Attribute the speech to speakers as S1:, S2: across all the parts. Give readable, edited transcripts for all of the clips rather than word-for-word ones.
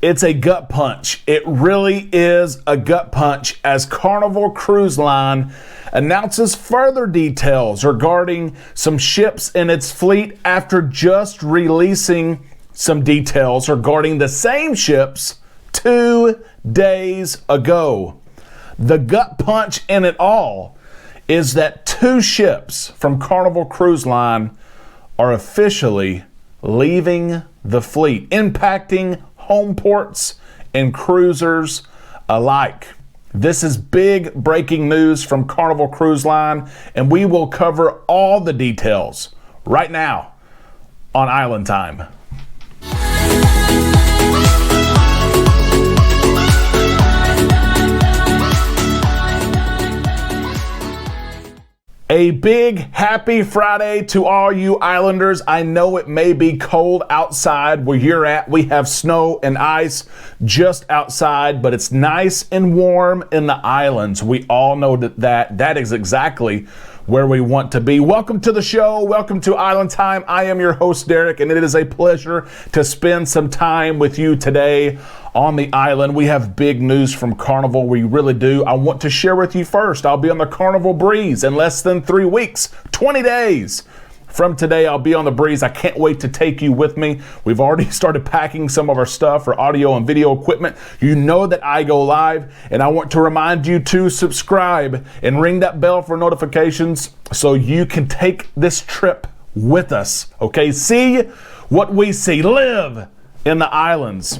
S1: It's a gut punch. It really is a gut punch as Carnival Cruise Line announces further details regarding some ships in its fleet after just releasing some details regarding the same ships 2 days ago. The gut punch in it all is that 2 ships from Carnival Cruise Line are officially leaving the fleet, impacting home ports and cruisers alike. This is big breaking news from Carnival Cruise Line, and we will cover all the details right now on Island Time. A big happy Friday to all you islanders. I know it may be cold outside where you're at. We have snow and ice just outside, but it's nice and warm in the islands. We all know that is exactly where we want to be. Welcome to the show. Welcome to Island Time. I am your host, Derek, and it is a pleasure to spend some time with you today on the island. We have big news from Carnival. We really do. I want to share with you first. I'll be on the Carnival Breeze in less than 3 weeks, 20 days. From today, I'll be on the breeze. I can't wait to take you with me. We've already started packing some of our stuff for audio and video equipment. You know that I go live, and I want to remind you to subscribe and ring that bell for notifications so you can take this trip with us. Okay, see what we see. Live in the islands.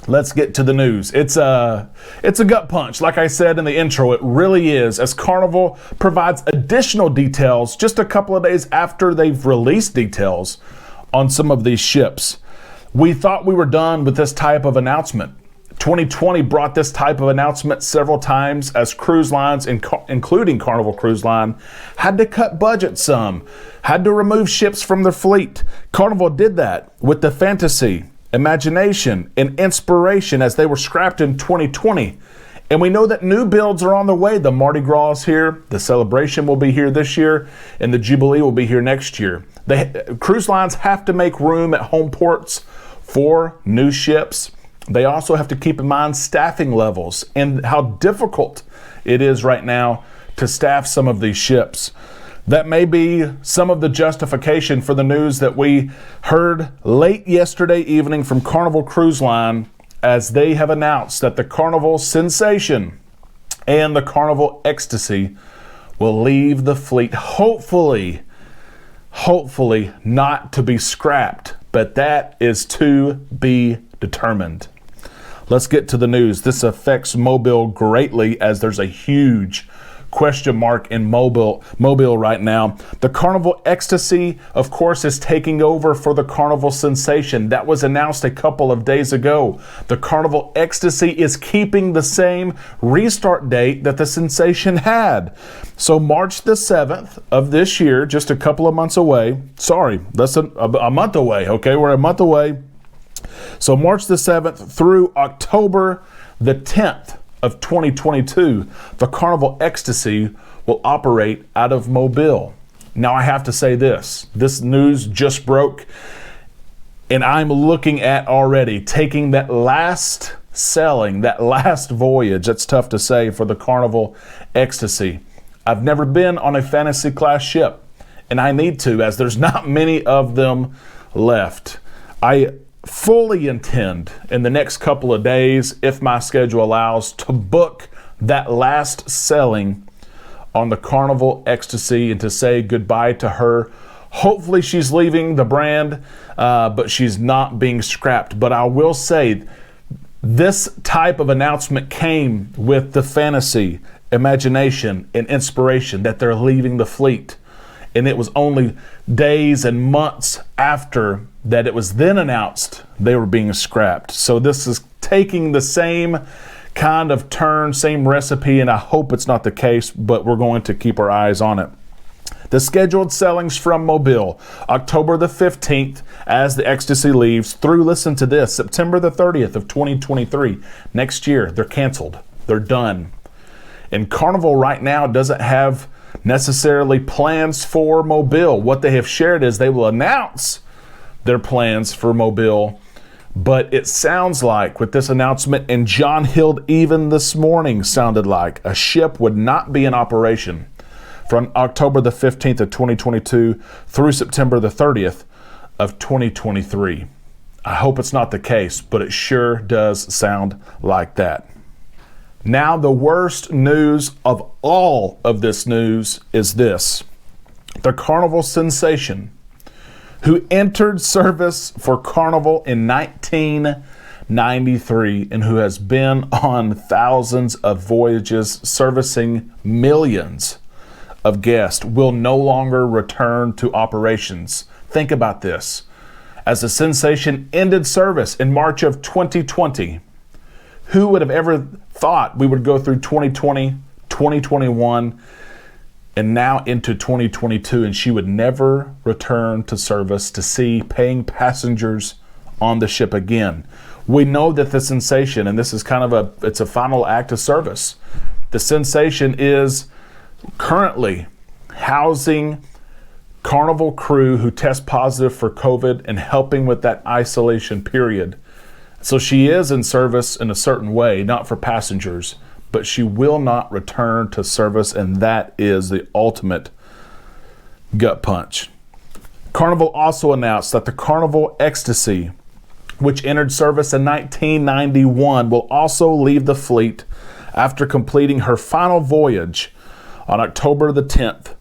S1: Let's get to the news. It's a gut punch. Like I said in the intro, it really is, as Carnival provides additional details just a couple of days after they've released details on some of these ships. We thought we were done with this type of announcement. 2020 brought this type of announcement several times as cruise lines, including Carnival Cruise Line, had to cut budget some, had to remove ships from their fleet. Carnival did that with the Fantasy, Imagination, and Inspiration as they were scrapped in 2020. And we know that new builds are on the way. The Mardi Gras is here, the Celebration will be here this year, and the Jubilee will be here next year. Cruise lines have to make room at home ports for new ships. They also have to keep in mind staffing levels and how difficult it is right now to staff some of these ships. That may be some of the justification for the news that we heard late yesterday evening from Carnival Cruise Line, as they have announced that the Carnival Sensation and the Carnival Ecstasy will leave the fleet. Hopefully not to be scrapped, but that is to be determined. Let's get to the news. This affects Mobile greatly, as there's a huge question mark in Mobile right now. The Carnival Ecstasy, of course, is taking over for the Carnival Sensation. That was announced a couple of days ago. The Carnival Ecstasy is keeping the same restart date that the Sensation had. So March the 7th of this year, just a couple of months away. Sorry, less than a month away. Okay, we're a month away. So March the 7th through October the 10th of 2022, the Carnival Ecstasy will operate out of Mobile. Now I have to say this news just broke, and I'm looking at already taking that last sailing, that last voyage. That's tough to say for the Carnival Ecstasy. I've never been on a Fantasy class ship, and I need to, as there's not many of them left. I fully intend in the next couple of days, if my schedule allows, to book that last sailing on the Carnival Ecstasy and to say goodbye to her. Hopefully she's leaving the brand, but she's not being scrapped. But I will say, this type of announcement came with the Fantasy, Imagination, and Inspiration that they're leaving the fleet. And it was only days and months after that it was then announced they were being scrapped. So this is taking the same kind of turn, same recipe, and I hope it's not the case, but we're going to keep our eyes on it. The scheduled sailings from Mobile, October the 15th, as the Ecstasy leaves, through, listen to this, September the 30th of 2023. Next year, they're canceled. They're done. And Carnival right now doesn't have necessarily plans for Mobile. What they have shared is they will announce their plans for Mobile, But it sounds like with this announcement, and John Hild even this morning sounded like a ship would not be in operation from October the 15th of 2022 through September the 30th of 2023. I hope it's not the case, but it sure does sound like that. Now, the worst news of all of this news is this. The Carnival sensation, who entered service for Carnival in 1993 and who has been on thousands of voyages servicing millions of guests, will no longer return to operations. Think about this. As the sensation ended service in March of 2020, who would have ever thought we would go through 2020, 2021, and now into 2022, and she would never return to service to see paying passengers on the ship again? We know that the sensation, and this is kind of it's a final act of service. The sensation is currently housing Carnival crew who test positive for COVID and helping with that isolation period. So she is in service in a certain way, not for passengers, but she will not return to service, and that is the ultimate gut punch. Carnival also announced that the Carnival Ecstasy, which entered service in 1991, will also leave the fleet after completing her final voyage on October the 10th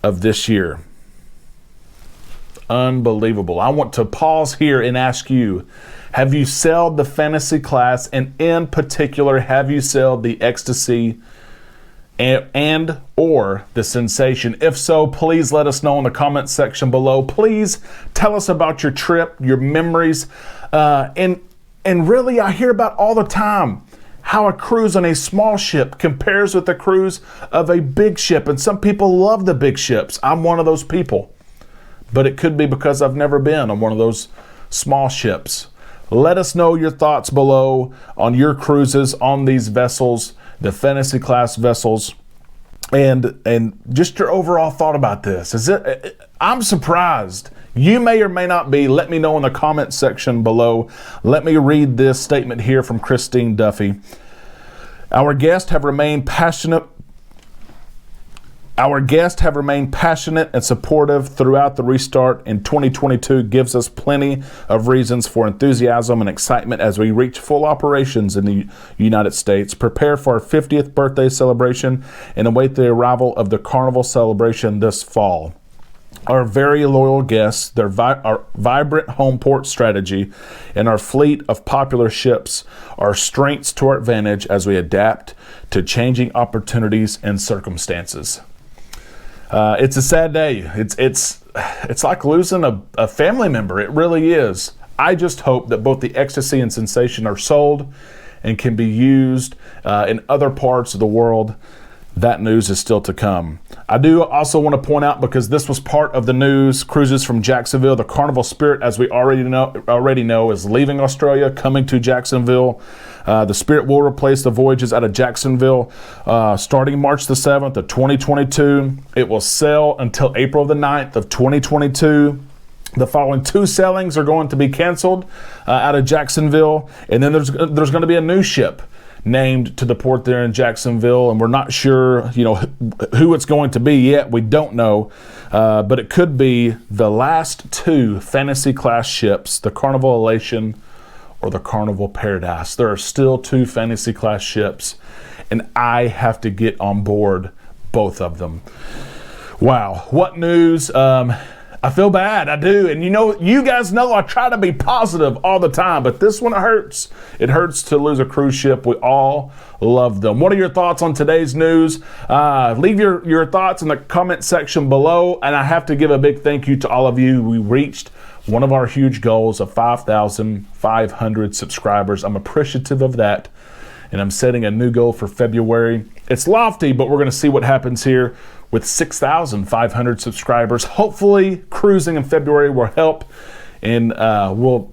S1: of this year. Unbelievable. I want to pause here and ask you, have you sailed the Fantasy class, and in particular, have you sailed the Ecstasy and or the Sensation? If so, please let us know in the comment section below. Please tell us about your trip, your memories, and really, I hear about all the time how a cruise on a small ship compares with the cruise of a big ship, and some people love the big ships. I'm one of those people. But it could be because I've never been on one of those small ships. Let us know your thoughts below on your cruises on these vessels, the Fantasy class vessels, and just your overall thought about this. I'm surprised. You may or may not be. Let me know in the comment section below. Let me read this statement here from Christine Duffy. Our guests have remained passionate and supportive throughout the restart, and 2022 gives us plenty of reasons for enthusiasm and excitement as we reach full operations in the United States, prepare for our 50th birthday celebration, and await the arrival of the Carnival celebration this fall. Our very loyal guests, our vibrant home port strategy, and our fleet of popular ships are strengths to our advantage as we adapt to changing opportunities and circumstances. It's a sad day. It's like losing a family member. It really is. I just hope that both the Ecstasy and Sensation are sold and can be used in other parts of the world. That news is still to come. I do also want to point out, because this was part of the news, cruises from Jacksonville. The Carnival Spirit, as we already know, is leaving Australia, coming to Jacksonville. The Spirit will replace the voyages out of Jacksonville starting March the 7th of 2022. It will sail until April the 9th of 2022. The following 2 sailings are going to be canceled out of Jacksonville, and then there's going to be a new ship named to the port there in Jacksonville, and we're not sure, who it's going to be yet. We don't know, but it could be the last 2 Fantasy class ships, the Carnival Elation or the Carnival Paradise. There are still 2 Fantasy class ships, and I have to get on board both of them. Wow, what news. I feel bad, I do. And you guys know I try to be positive all the time, but this one hurts. It hurts to lose a cruise ship. We all love them. What are your thoughts on today's news? Leave your thoughts in the comment section below. And I have to give a big thank you to all of you. We reached one of our huge goals of 5,500 subscribers. I'm appreciative of that. And I'm setting a new goal for February. It's lofty, but we're going to see what happens here with 6,500 subscribers. Hopefully, cruising in February will help, and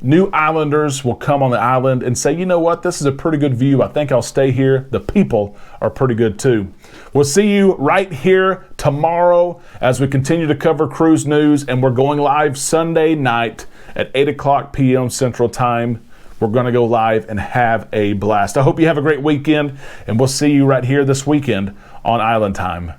S1: new islanders will come on the island and say, you know what, this is a pretty good view. I think I'll stay here. The people are pretty good too. We'll see you right here tomorrow as we continue to cover cruise news, and we're going live Sunday night at 8 o'clock p.m. Central Time. We're going to go live and have a blast. I hope you have a great weekend, and we'll see you right here this weekend on Island Time.